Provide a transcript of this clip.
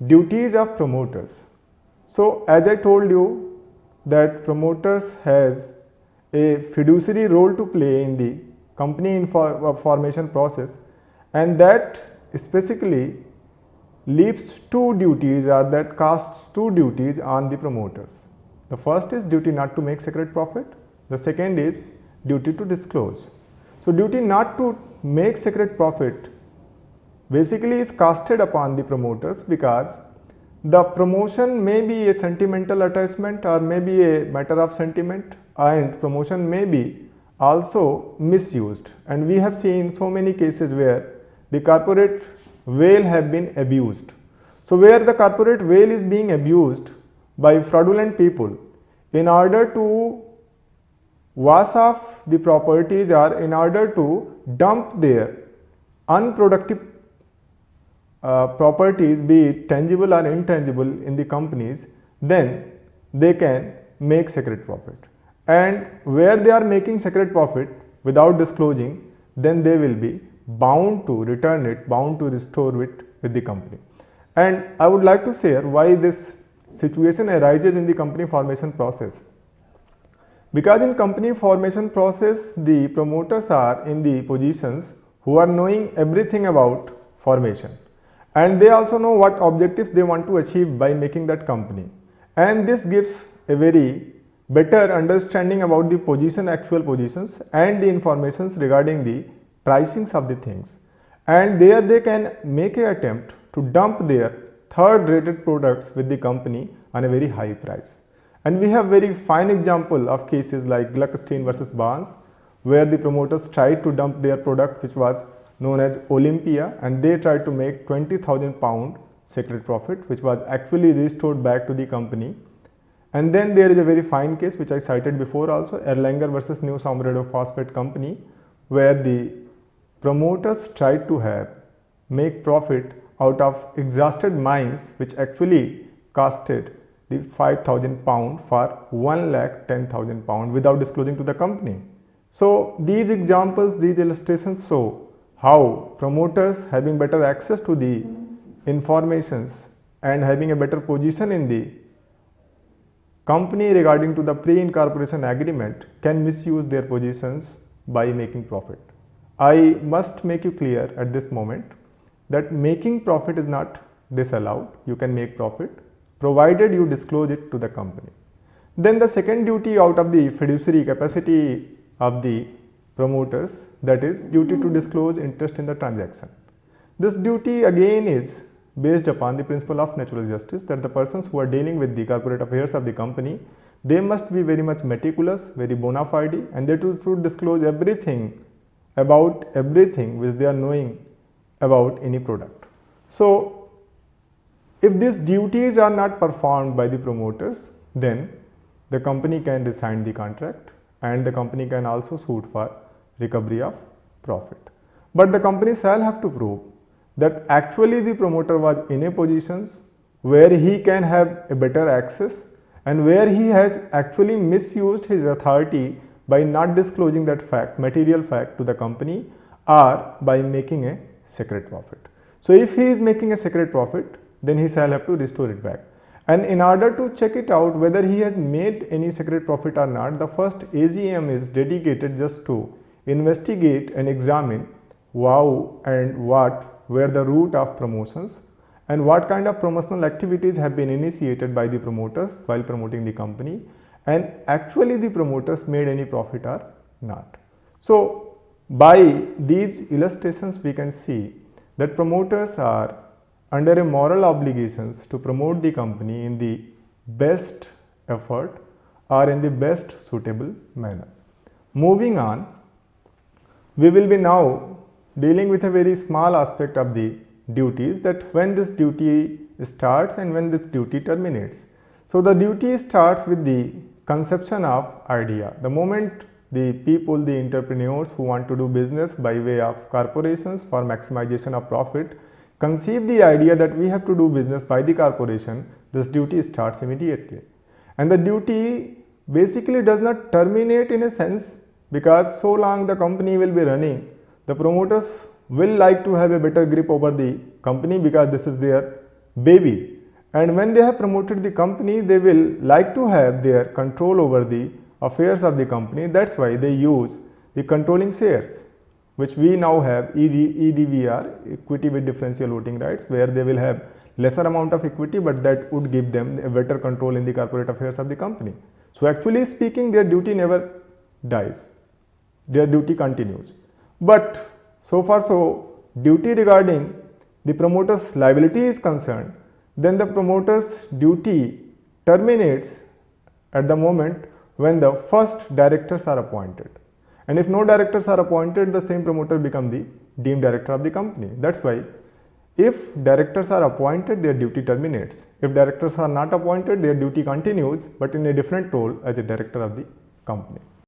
duties of promoters. So as I told you that promoters has a fiduciary role to play in the company formation process, and that specifically leaves two duties, or that casts two duties on the promoters. The first is duty not to make secret profit. The second is duty to disclose. So duty not to make secret profit basically is casted upon the promoters, because the promotion may be a sentimental attachment or may be a matter of sentiment, and promotion may be also misused. And we have seen so many cases where the corporate veil have been abused. So where the corporate veil is being abused by fraudulent people in order to wash off the properties, or in order to dump their unproductive properties, be it tangible or intangible, in the companies, then they can make secret profit. And where they are making secret profit without disclosing, then they will be bound to return it, bound to restore it with the company. And I would like to share why this situation arises in the company formation process. Because in company formation process, the promoters are in the positions who are knowing everything about formation, and they also know what objectives they want to achieve by making that company, and this gives a very better understanding about the position, actual positions, and the informations regarding the pricings of the things, and there they can make an attempt to dump their third rated products with the company on a very high price. And we have very fine example of cases like Gluckstein versus Barnes, where the promoters tried to dump their product, which was known as Olympia, and they tried to make £20,000 secret profit, which was actually restored back to the company. And then there is a very fine case which I cited before also, Erlanger versus New Sombrero Phosphate Company, where the promoters tried to make profit out of exhausted mines, which actually costed the £5,000 for £1,10,000 without disclosing to the company. So these examples, these illustrations show how promoters, having better access to the informations and having a better position in the company regarding to the pre-incorporation agreement, can misuse their positions by making profit. I must make you clear at this moment that making profit is not disallowed. You can make profit provided you disclose it to the company. Then the second duty out of the fiduciary capacity of the promoters, that is duty to disclose interest in the transaction. This duty again is based upon the principle of natural justice, that the persons who are dealing with the corporate affairs of the company, they must be very much meticulous, very bona fide, and they should disclose everything about everything which they are knowing about any product. So if these duties are not performed by the promoters, then the company can rescind the contract, and the company can also sue for recovery of profit. But the company shall have to prove that actually the promoter was in a position where he can have a better access, and where he has actually misused his authority by not disclosing that fact, material fact, to the company, or by making a secret profit. So if he is making a secret profit, then he shall have to restore it back. And in order to check it out whether he has made any secret profit or not, the first AGM is dedicated just to investigate and examine how and what were the root of promotions, and what kind of promotional activities have been initiated by the promoters while promoting the company, and actually the promoters made any profit or not. So by these illustrations we can see that promoters are under a moral obligations to promote the company in the best effort or in the best suitable manner. Moving on, we will be now dealing with a very small aspect of the duties, that when this duty starts and when this duty terminates. So the duty starts with the conception of idea. The moment the people, the entrepreneurs who want to do business by way of corporations for maximization of profit, conceive the idea that we have to do business by the corporation, this duty starts immediately. And the duty basically does not terminate in a sense, because so long the company will be running, the promoters will like to have a better grip over the company, because this is their baby, and when they have promoted the company, they will like to have their control over the affairs of the company. That's why they use the controlling shares, which we now have EDVR, equity with differential voting rights, where they will have lesser amount of equity, but that would give them a better control in the corporate affairs of the company. So actually speaking, their duty never dies, their duty continues. But so far so duty regarding the promoter's liability is concerned, then the promoter's duty terminates at the moment when the first directors are appointed. And if no directors are appointed, the same promoter becomes the deemed director of the company. That's why if directors are appointed, their duty terminates. If directors are not appointed, their duty continues, but in a different role as a director of the company.